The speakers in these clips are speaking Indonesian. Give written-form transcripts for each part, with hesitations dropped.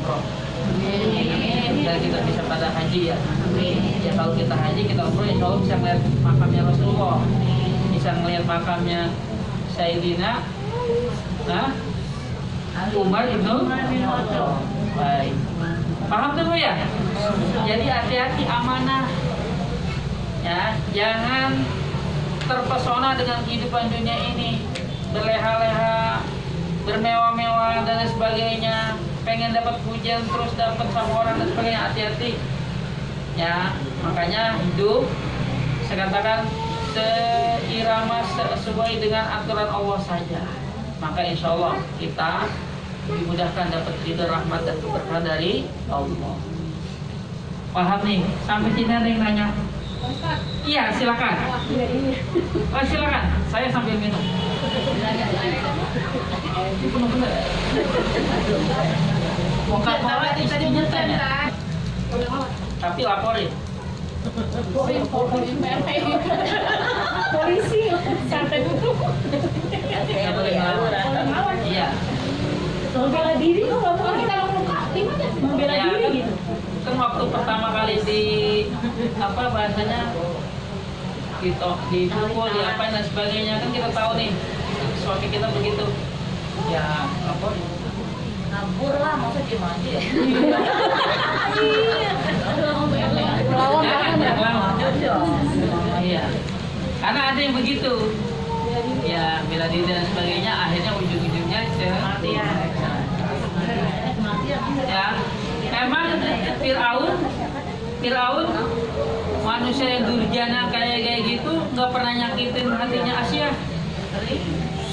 umroh. Biar kita bisa pada haji ya. Ya kalau kita haji, kita umroh, insya Allah bisa melihat makamnya Rasulullah, bisa melihat makamnya Sayyidina Umar ibnu Khattab. Baik. Paham dulu ya? Jadi hati-hati, amanah. Ya, jangan terpesona dengan kehidupan dunia ini, berleha-leha, bermewah-mewah dan sebagainya, pengen dapat pujian terus, dapat sama orang dan sebagainya. Hati-hati. Ya, makanya hidup saya katakan seirama, sesuai dengan aturan Allah saja. Maka insya Allah kita dimudahkan dapat ridho, rahmat dan keberkahan dari Allah. Paham nih? Sampai sini ada yang nanya? Iya, silakan. Oh, silakan. Saya sambil minum. Bukan korek istrinya tanya. Tapi laporin. Polisi sampai tutup. Nggak boleh ngelawan. Iya. Membela diri kok nggak boleh, kita lengkap gimana? Membela Ya, diri gitu. Kan waktu pertama kali di apa bahasanya dipukul, diapain dan sebagainya, kan kita tahu nih suami kita begitu. Ya apa? Nabur lah, masa diem aja. Melawan Iya. Karena ada yang begitu. Ya, bela diri dan sebagainya, akhirnya ujung-ujungnya kematian. Ya, emang Fir'aun manusia yang durjana kayak gitu nggak pernah nyakitin hatinya Asia.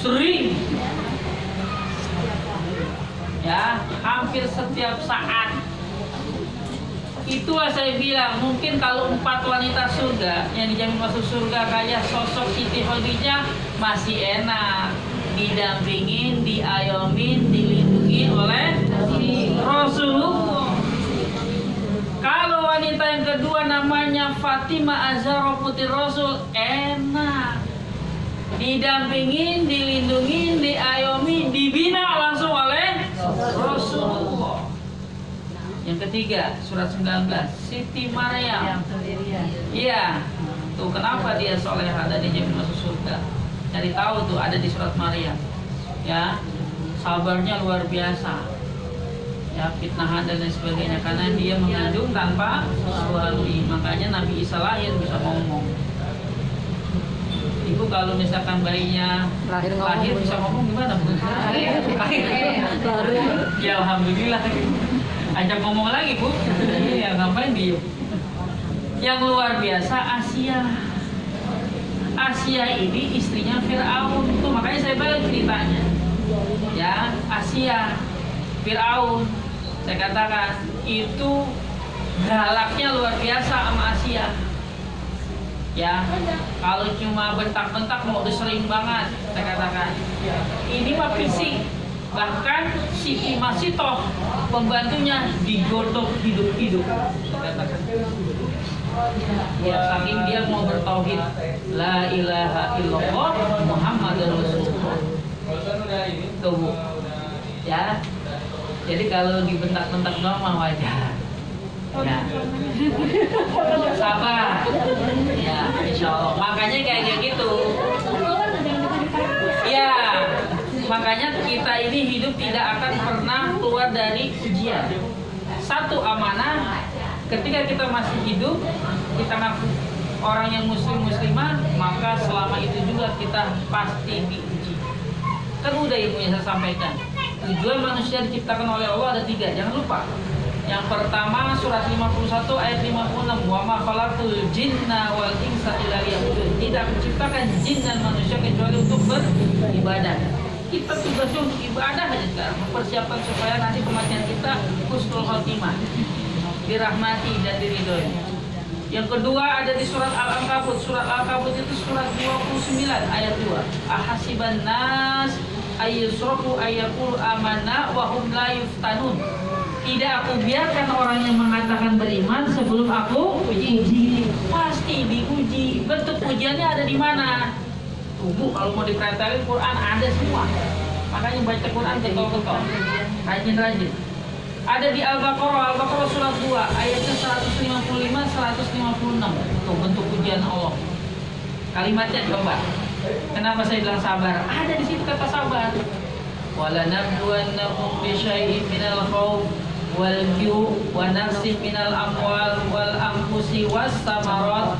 Sering. Ya, hampir setiap saat. Itulah saya bilang, mungkin kalau 4 wanita surga yang dijamin masuk surga kayak sosok Siti Khadijah masih enak, didampingin, diayomin, dilindungi oleh Rasulullah. Kalau wanita yang kedua namanya Fatimah Az-Zahra putri Rasul, enak, didampingin, dilindungi, diayomi, dibina langsung oleh Rasulullah. Yang ketiga, surat 19, Siti Maryam. Iya. Tuh kenapa dia soleha dan dijamin masuk surga? Cari tahu tuh, ada di surat Maryam. Ya. Sabarnya luar biasa. Ya, fitnahan dan lain sebagainya, karena dia mengandung tanpa suami. Makanya Nabi Isa lahir bisa ngomong. Ibu kalau misalkan bayinya lahir bisa ngomong gimana, Bu? Lahir. Ya alhamdulillah. Ajak ngomong lagi, Bu. Iya, ngapain dia? Yang luar biasa Asia. Asia ini istrinya Fir'aun. Tuh makanya saya balik ceritanya. Ya, Asia, Fir'aun. Saya katakan itu galaknya luar biasa sama Asia. Ya, kalau cuma bentak-bentak mau udah sering banget. Saya katakan ini mah fisik. Bahkan Siti Masitoh pembantunya digodok hidup-hidup. Ya, saking dia mau bertauhid la ilaha illallah Muhammadur Rasulullah. Tuh. Ya. Jadi kalau dibentak-bentak doang mah wajar. Ya. Sabar. Ya, insya Allah. Makanya kayak gitu. Ya. Makanya kita ini hidup tidak akan pernah keluar dari ujian. Satu, amanah. Ketika kita masih hidup, kita ngaku orang yang muslimah, maka selama itu juga kita pasti diuji. Kan udah ilmunya saya sampaikan. Tujuan manusia diciptakan oleh Allah ada 3, jangan lupa. Yang pertama surat 51 ayat 56, wa ma khalaqtul jinna wal insa illa liya'budun. Tidak menciptakan jin dan manusia kecuali untuk beribadah. Kita tugasnya untuk ibadah aja sekarang, mempersiapkan supaya nanti kematian kita husnul khotimah, dirahmati dan diridhoi. Yang kedua ada di surat Al-Ankabut. Surat Al-Ankabut itu surat 29 ayat 2. Ahasiban nas ayyusrafu ayyaqul amanna wa hum la yuftanun. Tidak aku biarkan orang yang mengatakan beriman sebelum aku uji. Pasti diuji. Bentuk ujiannya ada di mana? Tubuh kalau mau dipelajari Quran ada semua. Makanya baca Quran ketol-ketol, rajin-rajin. Ada di Al-Baqarah surat 2 ayatnya 155 156. Tuh bentuk pujian Allah. Kalimatnya coba. Kenapa saya bilang sabar? Ada di situ kata sabar. Wala nabluwannakum bi syai'in minal khawf wal ju' wa nafsin minal amwal wal anfusi was samarat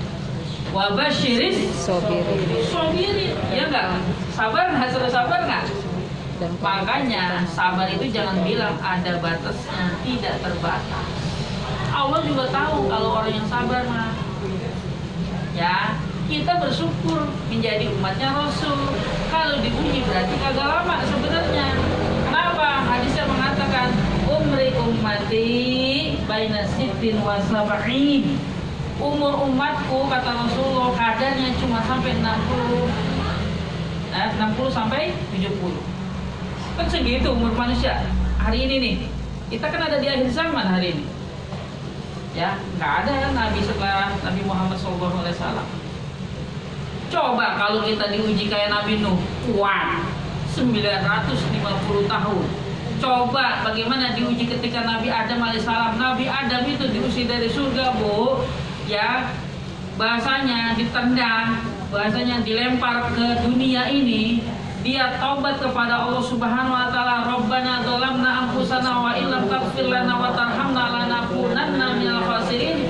wa basyiris sabirin. Ya enggak? Sabar enggak? Sudah sabar enggak? Makanya sabar itu jangan bilang ada batasnya, tidak terbatas. Allah juga tahu kalau orang yang sabar mah. Ya, kita bersyukur menjadi umatnya Rasul. Kalau diuji berarti kagak lama sebenarnya. Kenapa? Hadisnya mengatakan umri ummati baina sittin wa sab'in. Umur umatku kata Rasulullah kadarnya cuma sampai 60 sampai 70. Kan segitu umur manusia hari ini nih. Kita kan ada di akhir zaman hari ini. Ya, nggak ada nabi setelah Nabi Muhammad SAW. Coba kalau kita diuji kayak Nabi Nuh, kuat 950 tahun. Coba bagaimana diuji ketika Nabi Adam alaihissalam. Nabi Adam itu diusir dari surga, Bu. Ya, bahasanya ditendang, bahasanya dilempar ke dunia ini. Dia taubat kepada Allah Subhanahu wa taala, Rabbana dzalamna anfusana wa illam taghfir lana wa tarhamna lanakunanna minal khasirin.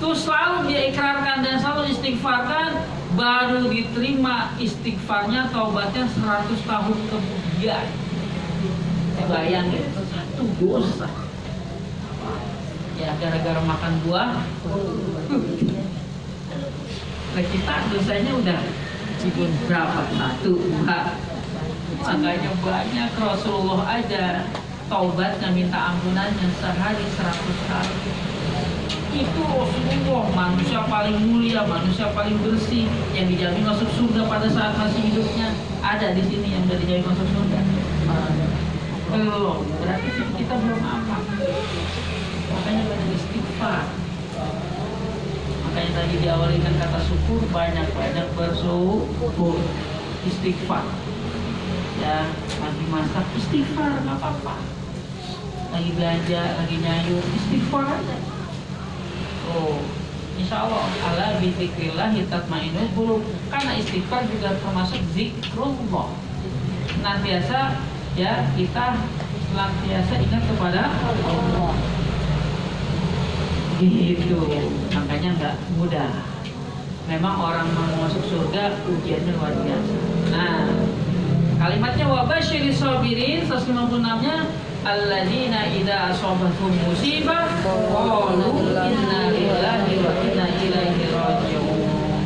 Itu selalu dia ikrarkan dan selalu istighfarkan, baru diterima istighfarnya, taubatnya 100 tahun kemudian. Bayangin, satu dosa. Ya gara-gara makan buah. Nah, kita dosanya udah cibun berapa? 1, 2. Makanya banyak Rasulullah aja taubatnya minta ampunannya sehari 100 kali. Itu Rasulullah, manusia paling mulia, manusia paling bersih, yang dijamin masuk surga pada saat masih hidupnya. Ada di sini yang udah dijamin masuk surga. Belum, berarti kita belum apa. Makanya banyak istighfar. Makanya tadi diawali kan kata syukur, banyak bersyukur, istighfar. Ya, lagi masak istighfar, nggak apa-apa. Lagi belanja, lagi nyayur, istighfar aja. Oh, insya Allah ala bizikrillah tatma'innul qulub. Karena istighfar juga termasuk zikrullah. Senantiasa ya kita senantiasa ingat kepada Allah. Gitu, makanya nggak mudah. Memang orang mau masuk surga ujiannya luar biasa. Nah, kalimatnya wabasyiris sabirin 156-nya alladzina idza asabathum musibah qalu inna lillahi wa inna ilaihi raji'un.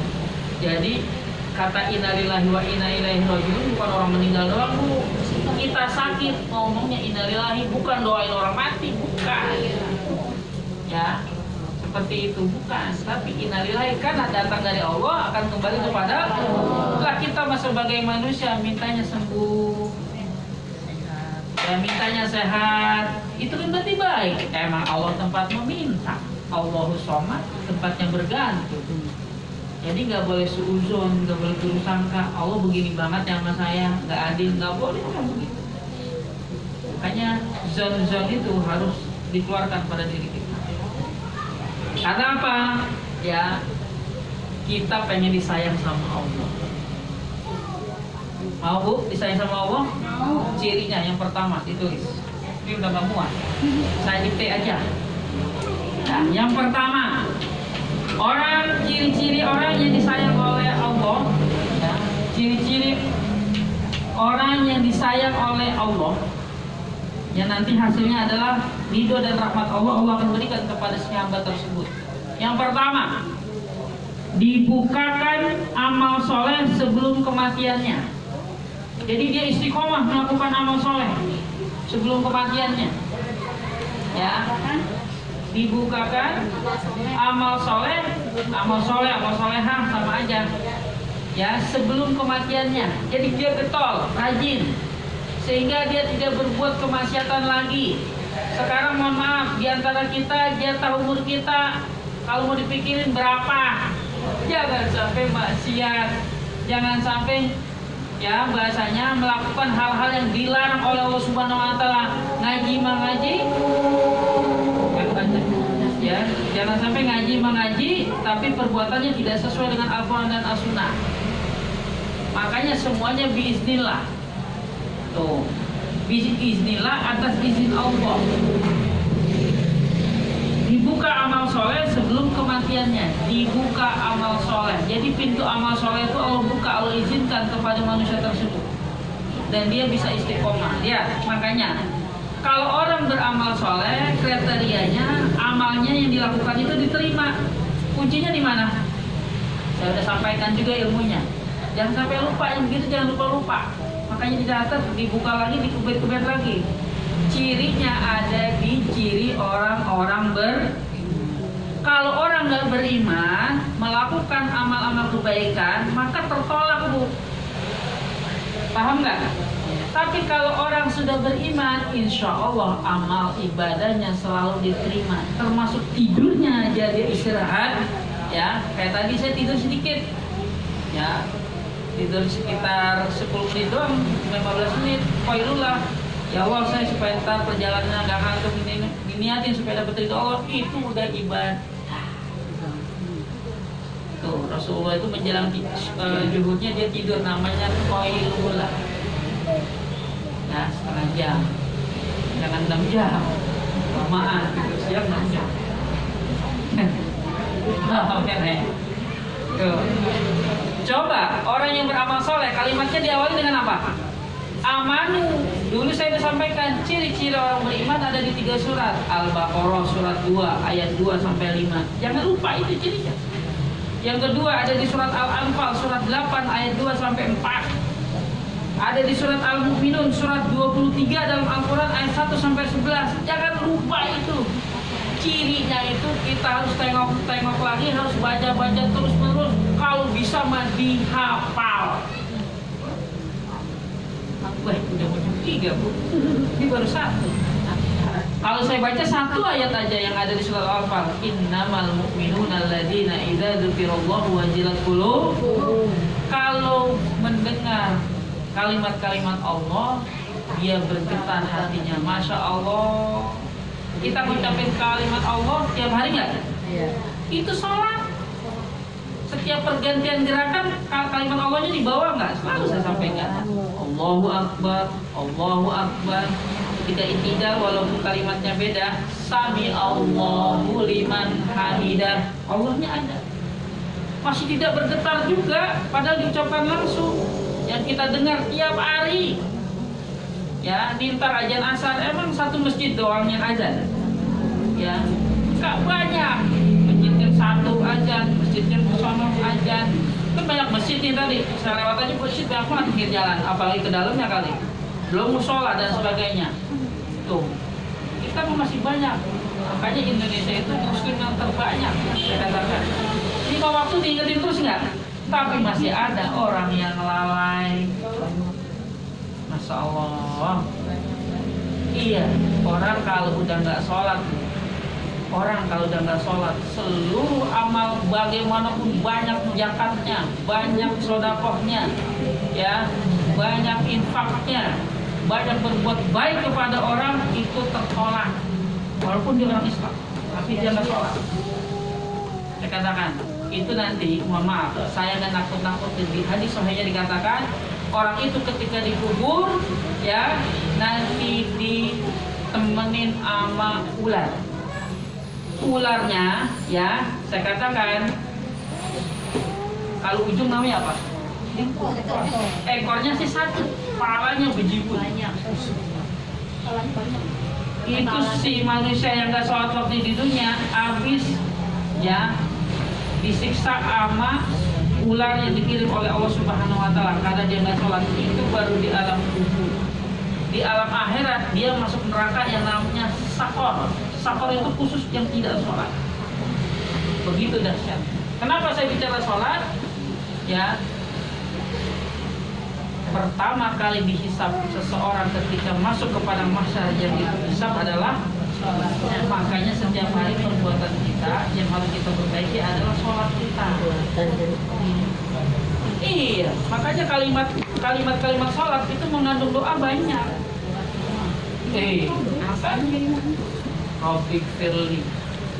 Jadi kata inna lillahi wa inna ilaihi raji'un bukan orang meninggal doang, Bu. Kita sakit ngomongnya inna lillahi, bukan doain orang mati, bukan. Ya, seperti itu bukan, tapi innalillahi karena datang dari Allah akan kembali kepada Allah. Kita sebagai manusia mintanya sembuh, ya mintanya sehat, itu kan berarti baik. Emang Allah tempat meminta, Allahus Somad tempatnya bergantung. Jadi nggak boleh suuzon, nggak boleh buruk sangka. Allah begini banget ya sama saya, nggak adil, nggak boleh kan begitu. Makanya zon-zon itu harus dikeluarkan pada diri kita. Karena apa? Ya, kita pengen disayang sama Allah. Mau Bu disayang sama Allah? Mau. Cirinya yang pertama ditulis. Ini udah gak muat. Saya dikte aja. Nah, yang pertama, ciri-ciri orang yang disayang oleh Allah. Ya, ciri-ciri orang yang disayang oleh Allah, yang nanti hasilnya adalah ridho dan rahmat Allah. Allah akan berikan kepada si hamba tersebut. Yang pertama, dibukakan amal soleh sebelum kematiannya. Jadi dia istiqomah melakukan amal soleh sebelum kematiannya. Ya, dibukakan amal soleh, amal solehah sama aja. Ya, sebelum kematiannya. Jadi dia getol, rajin, sehingga dia tidak berbuat kemaksiatan lagi. Sekarang mohon maaf, diantara kita jatah umur kita kalau mau dipikirin berapa, jangan sampai maksiat, jangan sampai ya bahasanya melakukan hal-hal yang dilarang oleh Allah Subhanahu wa taala. Ngaji mengaji ya, jangan sampai ngaji mengaji tapi perbuatannya tidak sesuai dengan Al-Qur'an dan As-Sunnah. Makanya semuanya biiznillah. Tuh. Biiznillah atas izin Allah. Dibuka amal soleh sebelum kematiannya. Dibuka amal soleh. Jadi pintu amal soleh itu Allah buka, Allah izinkan kepada manusia tersebut. Dan dia bisa istiqomah. Ya, makanya kalau orang beramal soleh, kriterianya amalnya yang dilakukan itu diterima. Kuncinya di mana? Saya sudah sampaikan juga ilmunya. Jangan sampai lupa, yang begitu jangan lupa. Makanya dicatat, dibuka lagi, dikubet-kubet lagi. Cirinya ada di ciri orang-orang kalau orang nggak beriman melakukan amal-amal kebaikan maka tertolak, Bu. Paham nggak? Tapi kalau orang sudah beriman, insya Allah amal ibadahnya selalu diterima. Termasuk tidurnya aja dia istirahat. Ya, kayak tadi saya tidur sedikit. Ya, tidur sekitar 10 menit doang, 15 menit. Qailullah. Ya Allah, saya supaya ntar perjalanannya nggak ngantuk, ini niatin supaya dapat ridho Allah, itu udah ibadah. Tuh, Rasulullah itu menjelang zuhurnya dia tidur, namanya qailullah. Ya, setengah jam. Jangan 6 jam. Lamaan, tidur siang 6 jam. Tuh. Coba orang yang beramal soleh, kalimatnya diawali dengan apa? Amanu. Dulu saya sudah sampaikan ciri-ciri orang beriman ada di 3 surat. Al-Baqarah surat 2 ayat 2 sampai 5. Jangan lupa itu cirinya. Yang kedua ada di surat Al-Anfal surat 8 ayat 2 sampai 4. Ada di surat Al-Mu'minun surat 23 dalam Al-Qur'an ayat 1 sampai 11. Jangan lupa itu. Cirinya itu kita harus tengok lagi, harus baca-baca terus-menerus. Kalau bisa mah dihafal. Wah, udah macam 3, Bu. Ini baru 1. Kalau saya baca 1 ayat aja yang ada di surat Al-Anfal. Innamal mu'minuna alladzina idza dzukirallahu wajilat qulubuhum. Kalau mendengar kalimat-kalimat Allah, dia bergetar hatinya. Masya Allah. Kita mengucapkan kalimat Allah tiap hari nggak? Iya. Itu sholat. Setiap pergantian gerakan kalimat Allahnya di bawah nggak? Selalu saya sampaikan. Allahu Akbar, Allahu Akbar. Ketika itidal walaupun kalimatnya beda, Sami Allahu liman hamidah. Allahnya ada. Masih tidak bergetar juga, padahal diucapkan langsung. Yang kita dengar tiap hari. Ya, dintar ajan asar emang satu masjid doang yang azan. Ya, nggak banyak. Masjidnya satu azan, masjidnya sono azan. Kan banyak masjid nih tadi. Saya lewat aja masjid banyak banget pinggir jalan, apalagi ke dalamnya kali. Belum musola dan sebagainya. Tuh, kita masih banyak. Makanya Indonesia itu muslim yang terbanyak. Saya katakan. Ini kalau waktu diingetin terus nggak? Tapi masih ada orang yang lalai. Masya Allah. Iya, orang kalau udah nggak sholat, seluruh amal bagaimanapun banyak zakatnya, banyak sodakohnya, ya, banyak infaknya, banyak berbuat baik kepada orang itu tertolak, walaupun dia orang Islam, tapi dia nggak sholat. Saya katakan itu nanti, mohon maaf, saya nggak nakut-nakut di hadis sahihnya dikatakan. Orang itu ketika dikubur, ya, nanti ditemenin sama ular. Ularnya, ya, saya katakan, kalau ujung namanya apa? Ekornya sih 1, kepalanya bejibun. Itu si manusia yang gak sholat waktu di dunia, habis, ya, disiksa sama ular yang dikirim oleh Allah Subhanahu wa taala karena dia nggak sholat. Itu baru di alam kubur. Di alam akhirat dia masuk neraka yang namanya sakor. Sakor itu khusus yang tidak sholat. Begitu dahsyat. Kenapa saya bicara sholat? Ya, pertama kali dihisab seseorang ketika masuk kepada mahsyar yang dihisab adalah sholat. Makanya setiap hari perbuatan kita yang harus kita perbaiki adalah sholat kita. Iya, makanya kalimat kalimat-kalimat sholat itu mengandung doa banyak. Rabbik firli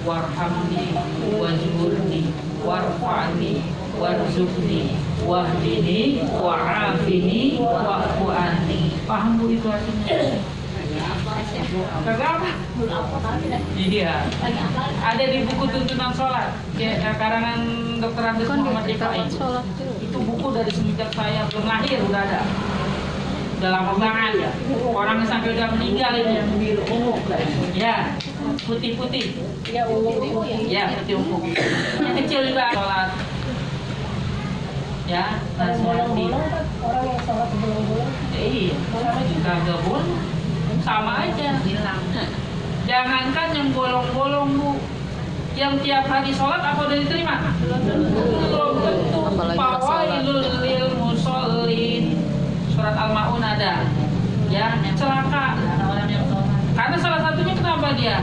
warhamni wazburni warfa'ni warzuqni wahdini wa'afini wa'fu'ani. Paham Bu itu artinya? Kagak apa? Iya. Ada di buku tuntunan sholat karangan Dr. Andes Muhammad Rifai. Itu buku dari semenjak saya belum lahir udah ada. Udah lama banget ya. Orangnya sampai udah meninggal ini. Ya, putih-putih. Ya, putih ungu. Yang kecil juga sholat. Ya, nasihati. Orang yang sholat bolong-bolong. Iya, juga gak boleh. Sama aja. Jangankan yang bolong-bolong Bu, yang tiap hari sholat apa udah diterima? Belum tentu. Fawailul lil mushollin, surat Al-Maun ada. Ya, celaka. Karena salah satunya kenapa dia?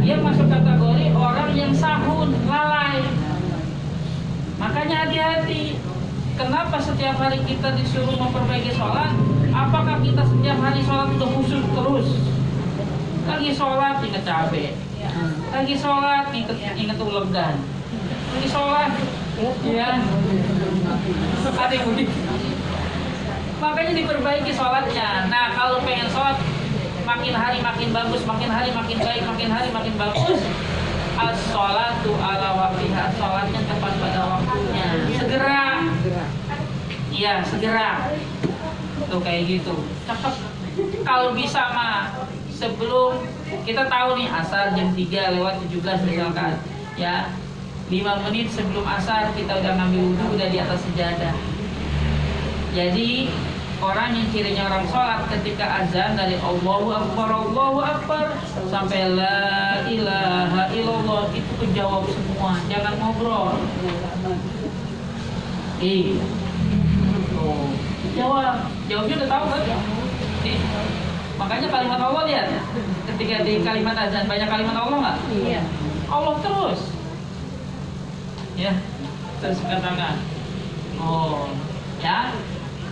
Dia masuk kategori orang yang sahun, lalai. Makanya hati-hati. Kenapa setiap hari kita disuruh memperbaiki sholat? Apakah kita setiap hari sholat udah khusyuk terus? Lagi sholat ingat cabai, lagi sholat ingat ulegan, lagi sholat, ya, ada yang unik. Makanya diperbaiki sholatnya. Nah kalau pengen sholat makin hari makin bagus, makin hari makin baik, makin hari makin bagus. As-sholatu ala waktiha, sholatnya tepat pada waktunya. Segera. Iya, segera. Tuh kayak gitu. Cakep. Kalau bisa mah sebelum kita tahu nih asar jam 3:17 misalkan. Ya. 5 menit sebelum asar kita udah ngambil wudhu, udah di atas sejadah. Jadi orang yang cirinya orang sholat ketika azan dari Allahu Akbar sampai la ilaha illallah itu kejawab semua, jangan ngobrol. Jawabnya udah tahu kan? Makanya kalimat Allah lihat, ketika di kalimat azan banyak kalimat Allah nggak? Iya. Allah terus, ya terus katakan, ya.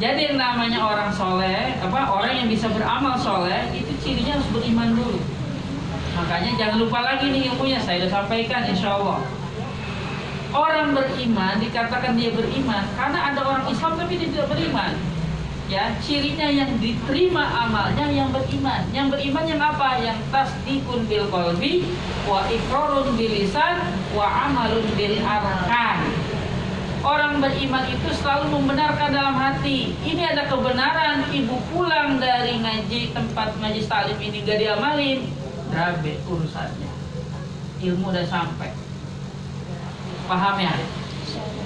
Jadi yang namanya orang soleh, orang yang bisa beramal soleh itu cirinya harus beriman dulu. Makanya jangan lupa lagi nih ilmunya, saya sudah sampaikan insya Allah. Orang beriman dikatakan dia beriman karena ada orang Islam tapi dia tidak beriman. Ya, cirinya yang diterima amalnya yang beriman. Yang beriman yang apa? Yang tasdikun bil qalbi wa iqrarun bil lisan wa amalun bil arkan. Orang beriman itu selalu membenarkan dalam hati. Ini ada kebenaran, ibu pulang dari ngaji tempat ngaji talim ini gak diamalin, drabe urusannya. Ilmu udah sampai. Paham ya?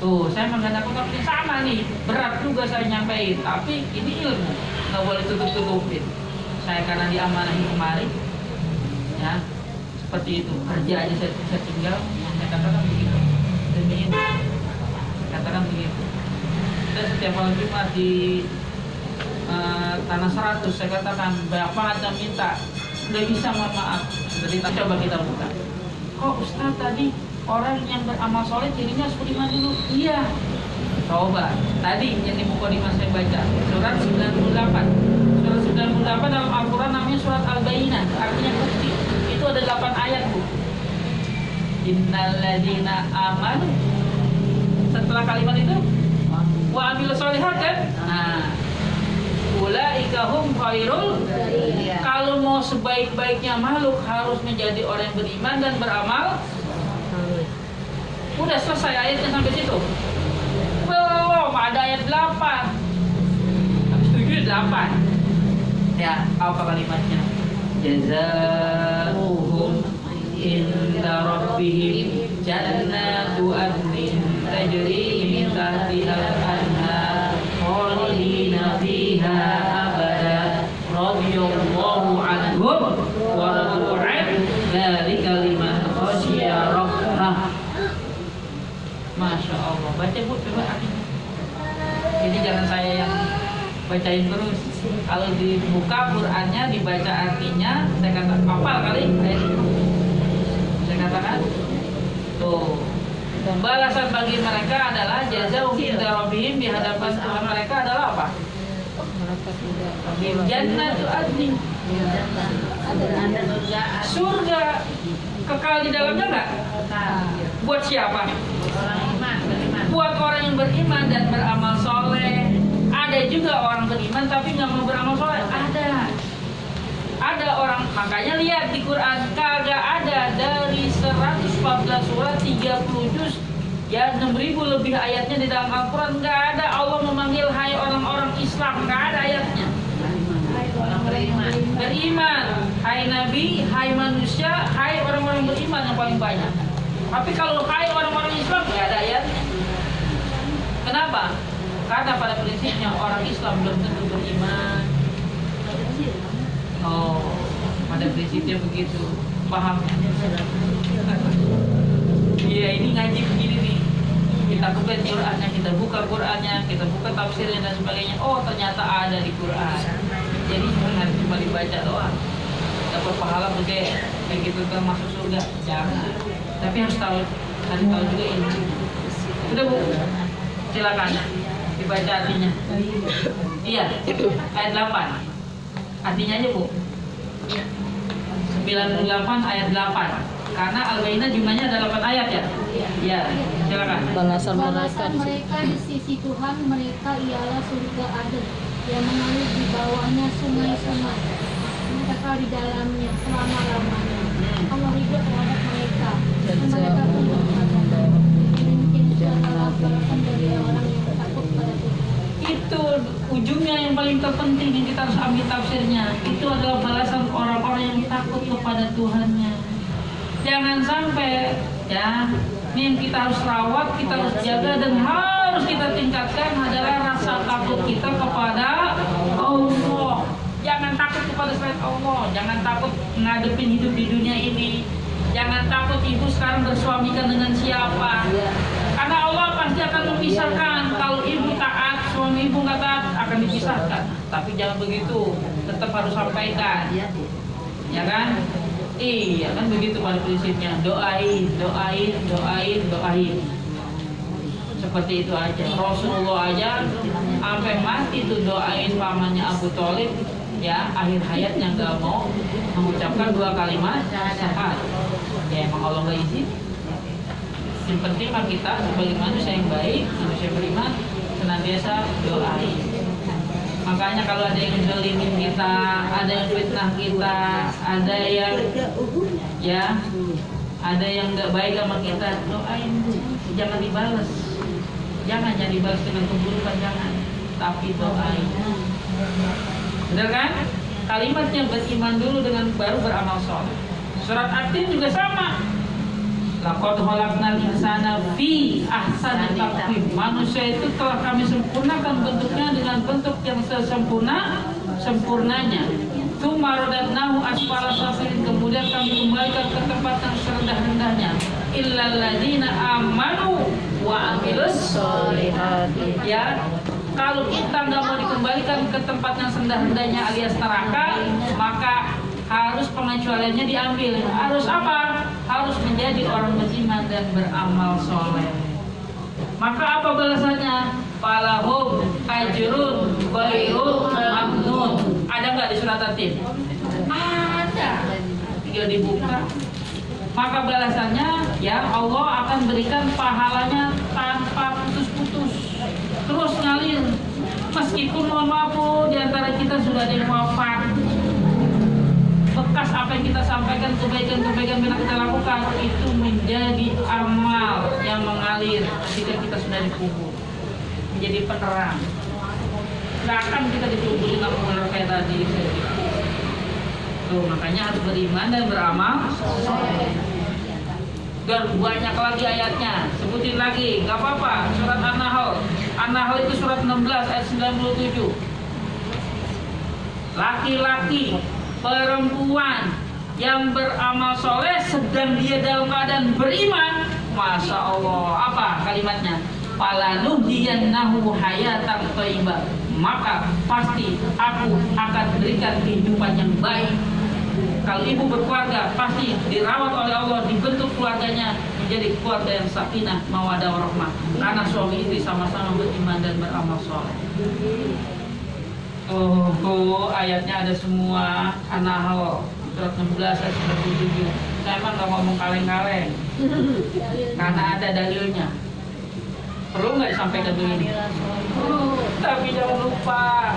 Tuh, saya menggunakan waktu sama nih. Berat juga saya nyampein, tapi ini ilmu, nggak boleh tutup-tutupin. Saya karena diamanahi kemarin, ya seperti itu. Kerja aja saya tinggal, saya katakan begitu. Demi ini, katakan begitu. Saya setiap malam Jumat di Tanah 100, saya katakan Bapak ada minta, nggak bisa mohon maaf. Jadi coba kita buka. Kok Ustaz tadi orang yang beramal soleh cirinya harus beriman dulu? Iya. Coba. Tadi yang di mukadimah saya baca surat 98. Surat 98 dalam Al-Quran namanya surat Al-Bayyinah. Artinya bukti. Itu ada 8 ayat Bu. Innalladzina amanu. Setelah kalimat itu wa amilus sholihat kan? Nah, ulaika hum khairul. Kalau mau sebaik-baiknya makhluk harus menjadi orang yang beriman dan beramal. Udah selesai ayatnya sampai situ. Belum, ada ayat 8. Habis 7 8. Ya, apa kalimatnya? Jazaohum inda rabbihim jannatu adnin tajri min tahtihal anhar khalidina fiha abada radhiyallahu anhum wa radu an dzalika liman khasyiya rabbah. Masya Allah, baca Bu, coba artinya. Jadi jangan saya yang bacain terus. Kalau dibuka Qurannya, dibaca artinya, saya kata hafal kali ayat itu. Saya katakan, tuh, balasan bagi mereka adalah jazaa'um inda rabbihim, di hadapan Tuhan mereka adalah apa? Jannatu adnin. Surga kekal di dalamnya enggak? Buat siapa? Buat orang yang beriman dan beramal soleh. Ada juga orang beriman tapi nggak mau beramal soleh. Ada orang, makanya lihat di Quran kagak ada dari 114 surat 30 juz ya 6.000 lebih ayatnya di dalam Al-Quran, nggak ada Allah memanggil hai orang-orang Islam, nggak ada ayatnya. Beriman, hai Nabi, hai manusia, hai orang-orang beriman yang paling banyak. Tapi kalau hai orang-orang Islam nggak ada ayatnya. Kenapa? Karena pada prinsipnya orang Islam belum tentu beriman. Oh, pada prinsipnya begitu. Paham? Iya, ini ngaji begini nih. Kita buka Qurannya, kita buka Qurannya, kita buka tafsirnya dan sebagainya. Oh, ternyata ada di Quran. Jadi jangan cuma dibaca doang. Dapat pahala gede, kayak gitu kan masuk surga. Jangan. Tapi harus tahu juga ini. Udah Bu, silakan dibaca artinya. Iya, ayat 8. Artinya aja Bu. 98 ayat 8. Karena Al-Baqarah jumlahnya ada 8 ayat ya. Iya, silakan. Balasan mereka di sisi Tuhan mereka ialah surga Aden yang mengalir di bawahnya sungai-sungai. Mereka di dalamnya selama-lamanya. Allah ridho terhadap mereka. Dan mereka pun berkata, mungkin adalah balasan dari orang yang takut pada Tuhan. Itu ujungnya yang paling terpenting yang kita harus ambil tafsirnya. Itu adalah balasan orang-orang yang takut kepada Tuhannya. Jangan sampai ya, ini yang kita harus rawat, kita harus jaga dan harus kita tingkatkan adalah rasa takut kita kepada Allah. Jangan takut kepada selain Allah. Jangan takut ngadepin hidup di dunia ini. Jangan takut ibu sekarang bersuamikan dengan siapa. Karena Allah pasti akan memisahkan. Kalau ibu taat, suami ibu nggak taat, akan dipisahkan. Tapi jangan begitu, tetap harus sampaikan. Ya kan? Iya kan begitu pada prinsipnya. Doain. Seperti itu aja. Rasulullah aja sampai mati tuh doain pamannya Abu Thalib. Ya, akhir hayatnya nggak mau mengucapkan 2 kalimat syahadat. Ya emang Allah nggak izin. Yang penting mah kita sebagai manusia yang baik, manusia beriman, senantiasa doain. Makanya kalau ada yang ngelimin kita, ada yang fitnah kita, ada yang nggak baik sama kita, doain Bu. Jangan dibalas. Jangan dibalas dengan keburukan, jangan. Tapi doain. Benar kan? Kalimatnya beriman dulu dengan baru beramal soleh. Surat At-Tin juga sama. Laqad khalaqnal insana fi ahsani taqwim. Manusia itu telah kami sempurnakan bentuknya dengan bentuk yang sempurnanya. Tsumma radadnahu asfala safilin. Kemudian kami kembalikan ke tempat yang serendah-rendahnya. Illal ladzina amanu wa amilus sholihati. Ya, kalau kita nggak mau dikembalikan ke tempat yang serendah-rendahnya alias neraka, maka harus pengecualiannya diambil. Harus apa? Harus menjadi orang beriman dan beramal soleh. Maka apa balasannya? Falahum ajrun ghairu mamnun. Ada nggak di surat At-Tin? Ada. Tinggal dibuka. Maka balasannya ya Allah akan berikan pahalanya tanpa putus-putus, terus ngalir. Meskipun mohon maaf Bu, di antara kita sudah ada yang wafat, bekas apa yang kita sampaikan, kebaikan-kebaikan yang kita lakukan itu menjadi amal yang mengalir ketika kita sudah dikubur, menjadi penerang. Nggak akan kita dikuburin amal kayak tadi. Tuh, makanya harus beriman dan beramal soleh. Dan banyak lagi ayatnya, sebutin lagi, nggak apa-apa. Surat An-Nahl, An-Nahl itu surat 16 ayat 97. Laki-laki, perempuan yang beramal soleh sedang dia dalam keadaan beriman, masya Allah, apa kalimatnya? Falanuhyiyannahu hayatan thayyibah. Maka pasti aku akan berikan kehidupan yang baik. Kalau ibu berkeluarga, pasti dirawat oleh Allah, dibentuk keluarganya menjadi keluarga yang sakinah, mawaddah warahmah. Karena suami istri sama-sama beriman dan beramal soleh. Oh, ayatnya ada semua. An-Nahl surat 16 ayat 97. Saya emang nggak ngomong kaleng-kaleng, karena ada dalilnya. Perlu nggak disampaikan begini? Tapi jangan lupa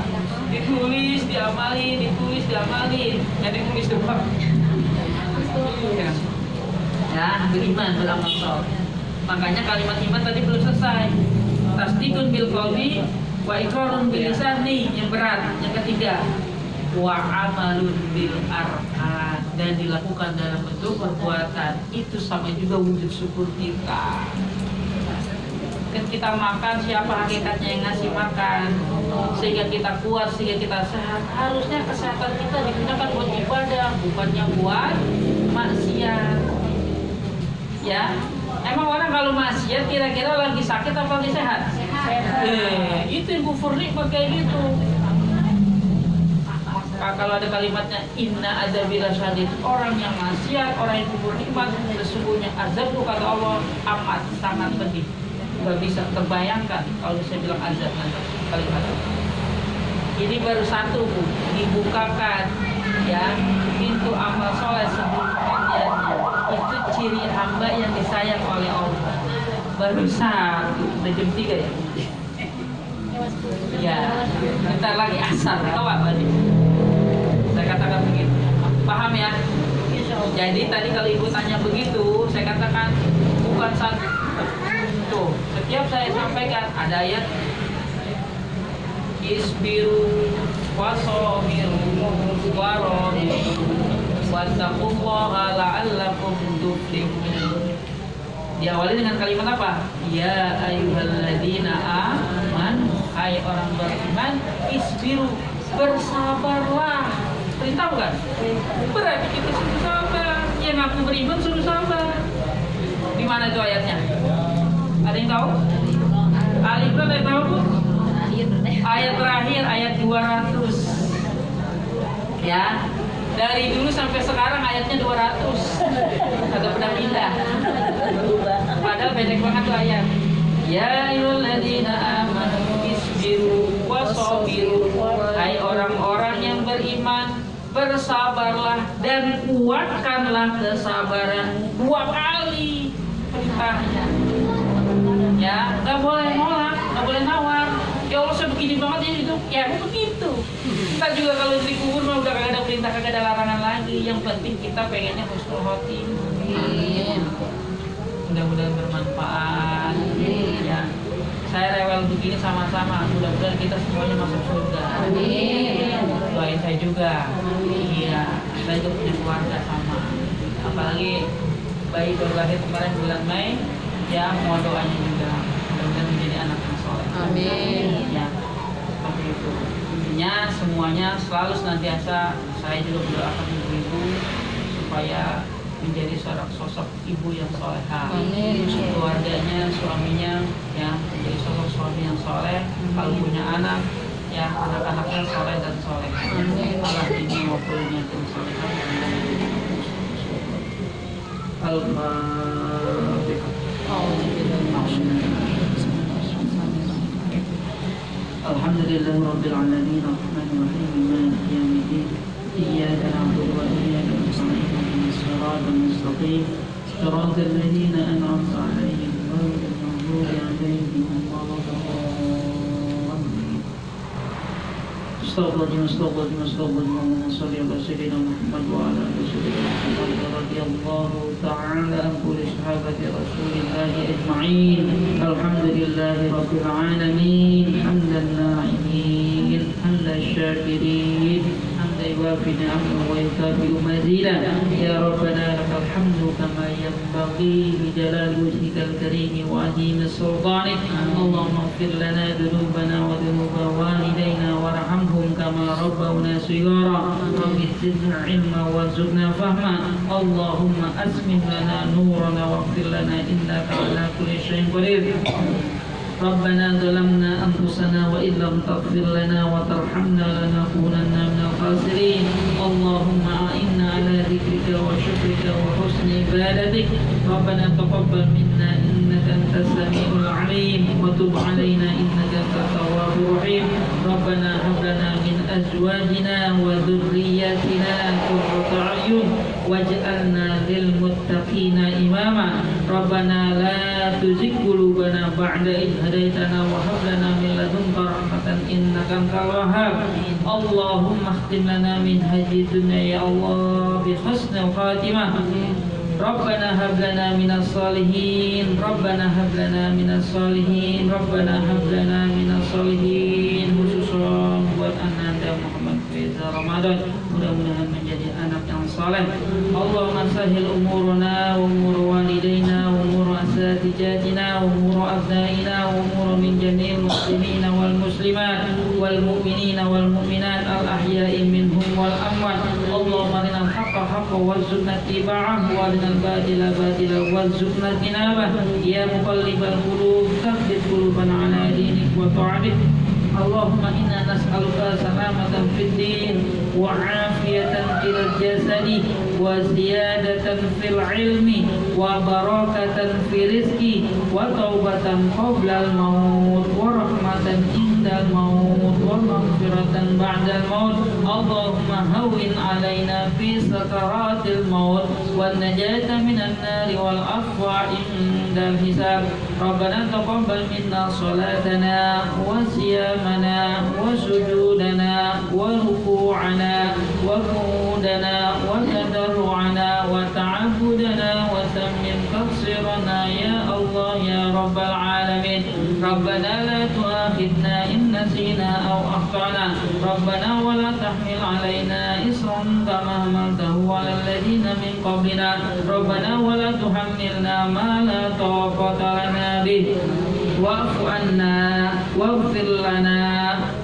ditulis, diamalin, ditulis, diamalin. Yang ditulis doang. Ya, beriman, beramal saleh. Makanya kalimat iman tadi belum selesai. Tasdikun bil qalbi wa iqrarun bil lisan nih yang berat. Yang ketiga, wa amalun bil arkan, dan dilakukan dalam bentuk perbuatan. Itu sama juga wujud syukur kita. Kan kita makan, siapa hakikatnya yang ngasih makan, sehingga kita kuat, sehingga kita sehat. Harusnya kesehatan kita digunakan buat ibadah, bukannya buat maksiat. Ya, emang orang kalau maksiat kira-kira lagi sakit apa lagi sehat? Itu yang kufur nikmat kayak gitu. Kalau ada kalimatnya inna adzabil syadid, orang yang maksiat, orang yang kufur nikmat, sesungguhnya azab kata Allah amat sangat pedih. Gak bisa terbayangkan kalau saya bilang azab nanti kalimat ini baru satu, Bu, dibukakan ya pintu amal soleh sebelum pengajiannya. Itu ciri hamba yang disayang oleh Allah. Baru satu, udah jam 3 ya? Ya, bentar lagi asar, tahu apa nih? Saya katakan begitu, paham ya? Jadi tadi kalau ibu tanya begitu, saya katakan bukan satu. Tuh, setiap saya sampaikan ada ayat isbiru wasobiru warobiru wattaqullaha la'allakum tuflihun. Diawali dengan kalimat apa? Ya ayyuhalladzina amanu, hai orang beriman, isbiru, bersabarlah. Perintah bukan? Berarti kita suruh sabar. Yang aku beriman suruh sabar. Di mana itu ayatnya? Ada yang tahu? Ali Imran ada yang tahu, Bu? Ayat terakhir, ayat 200. Ya, dari dulu sampai sekarang ayatnya 200. Agak pernah pindah. Padahal pendek banget tuh ayat. Ya ayyuhalladzina amanu isbiru wasabiru. Hai orang-orang yang beriman, bersabarlah dan kuatkanlah kesabaran. 2 kali perintahnya. Ya, nggak boleh nolak, nggak boleh nawar. Ya Allah, saya begini banget ya hidup. Ya aku begitu. Kita juga kalau di kubur mah udah kagak ada perintah, kagak ada larangan lagi. Yang penting kita pengennya husnul khotimah. Amin. Mudah-mudahan bermanfaat. Ya, saya rewel begini sama-sama. Mudah-mudahan kita semuanya masuk surga. Amin. Doain saya juga. Iya, saya juga punya keluarga sama. Apalagi bayi baru lahir kemarin bulan Mei. Ya, mohon doanya juga mudah-mudahan menjadi anak yang soleh. Amin. Ya, seperti itu. Intinya semuanya selalu senantiasa saya juga berdoakan ibu-ibu supaya menjadi seorang sosok ibu yang soleha. Amin. Keluarganya, suaminya, ya menjadi sosok suami yang soleh. Kalau punya anak, ya anak-anaknya soleh dan soleh. Amin. Allah ini wakilnya dan soleha. Al-Fatihah. Alhamdulillah Rabbil Alamin Ar-Rahman Ar-Rahim Maliki Yawmiddin Iyyaka na'budu wa iyyaka nasta'in Ihdinas siratal mustaqim Siratal ladzina an'amta 'alaihim ghairil maghdubi 'alaihim waladdallin. Astagfirullahaladzim Allahumma shalli ala sayyidina Muhammad wa ala ali sayyidina Muhammad radhiyallahu ta'ala an kulli sahabati Rasulillah ajma'in. Alhamdulillahi rabbil alamin hamdan na'imin hamdan syakirin hamdan yuwafi ni'amahu wa yukafi'u mazidah. Ya Rabbana lakal hamdu kama yanbaghi li jalali wajhikal karim wa 'azimi sultanik. Allahumma ighfir lana dhunubana wa dhunuba walidayna warhamhum كما ربونا صغارا رب زدنا علما وارزقنا فهما اللهم أسمن لنا نورنا واغفر لنا إنك على كل شيء قدير. ربنا ظلمنا أنفسنا وإن لم تغفر لنا وترحمنا لنكونن من الخاسرين اللهم أعنا على ذكرك وشكرك وحسن عبادتك ربنا تقبل منا إنك أنت السميع العليم وتب علينا إنك أنت التواب الرحيم ربنا هب لنا من أزواجنا وذرياتنا قرة أعين واجعلنا للمتقين إماما ربنا لا تزغ قلوبنا بعد إذ هديتنا وهب لنا من لدنك رحمة إنك أنت الوهاب اللهم اختم لنا من هذه الدنيا يا الله بحسن الخاتمة ربنا هب لنا من الصالحين ربنا هب لنا من الصالحين ربنا هب لنا من الصالحين khususan buat anak Muhammad Faiza Ramadan mudah-mudahan menjadi anak yang saleh Allahumma sahil umuruna wa umur walidaina wa umur asatijatina wa umur abnaina wa umur min jami'il muslimina wal muslimat wal mu'minina wal mu'minat al ahya'i minhum wal amwat Allahumma arinal haqqa haqqa warzuqna ittiba'ah wa arinal batila batila warzuqna tinabah ya muqallibal qulub tsabbit qulubana ala dinik wa ta'atik اللهم إنا نسألك سلامة في الدين وعافية في الجسد وزيادة في العلم وبركة في الرزق وتوبة قبل الموت ورحمة عند الموت ومغفرة بعد الموت اللهم هون علينا في سكرات الموت والنجاة من النار والعفو عند الحساب ربنا تقبل منا صلاتنا وصيامنا وسجودنا وركوعنا وقعودنا وتضرعنا وتعبدنا وتمم تقصيرنا يا الله يا رب العالمين ربنا لا تؤاخذنا إن نسينا أو أخطأنا ربنا ولا تحمل علينا إصرا كما حملته على الذين من قبلنا ربنا ولا تحملنا ما لا طاقة لنا به واعف عنا واغفر لنا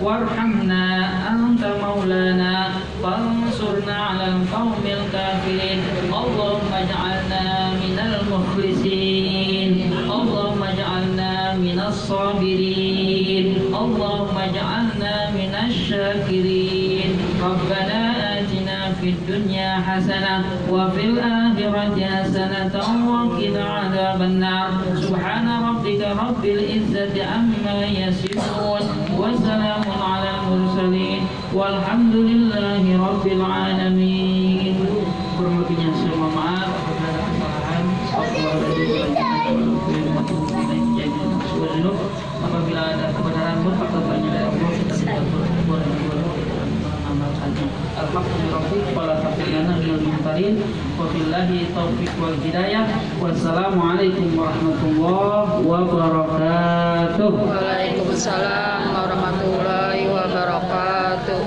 وارحمنا أنت مولانا فانصرنا على القوم الكافرين اللهم اجعلنا من المخلصين اللهم اجعلنا من الصابرين اللهم اجعلنا من الشاكرين ربنا آتنا في الدنيا حسنة وفي الآخرة حسنة وقنا عذاب النار سبحان ربك رب العزة عما يصفون وسلام على المرسلين والحمد لله رب العالمين berlebihnya semua maaf apabila kesalahan apabila ada kebenaran pun faktornya dari Allah kita tidak boleh mengamalkannya alhamdulillah wala taqulana minal mumtarin wabillahi taufiq wal hidayah wassalamualaikum warahmatullahi wabarakatuh. Waalaikumsalam warahmatullahi wabarakatuh.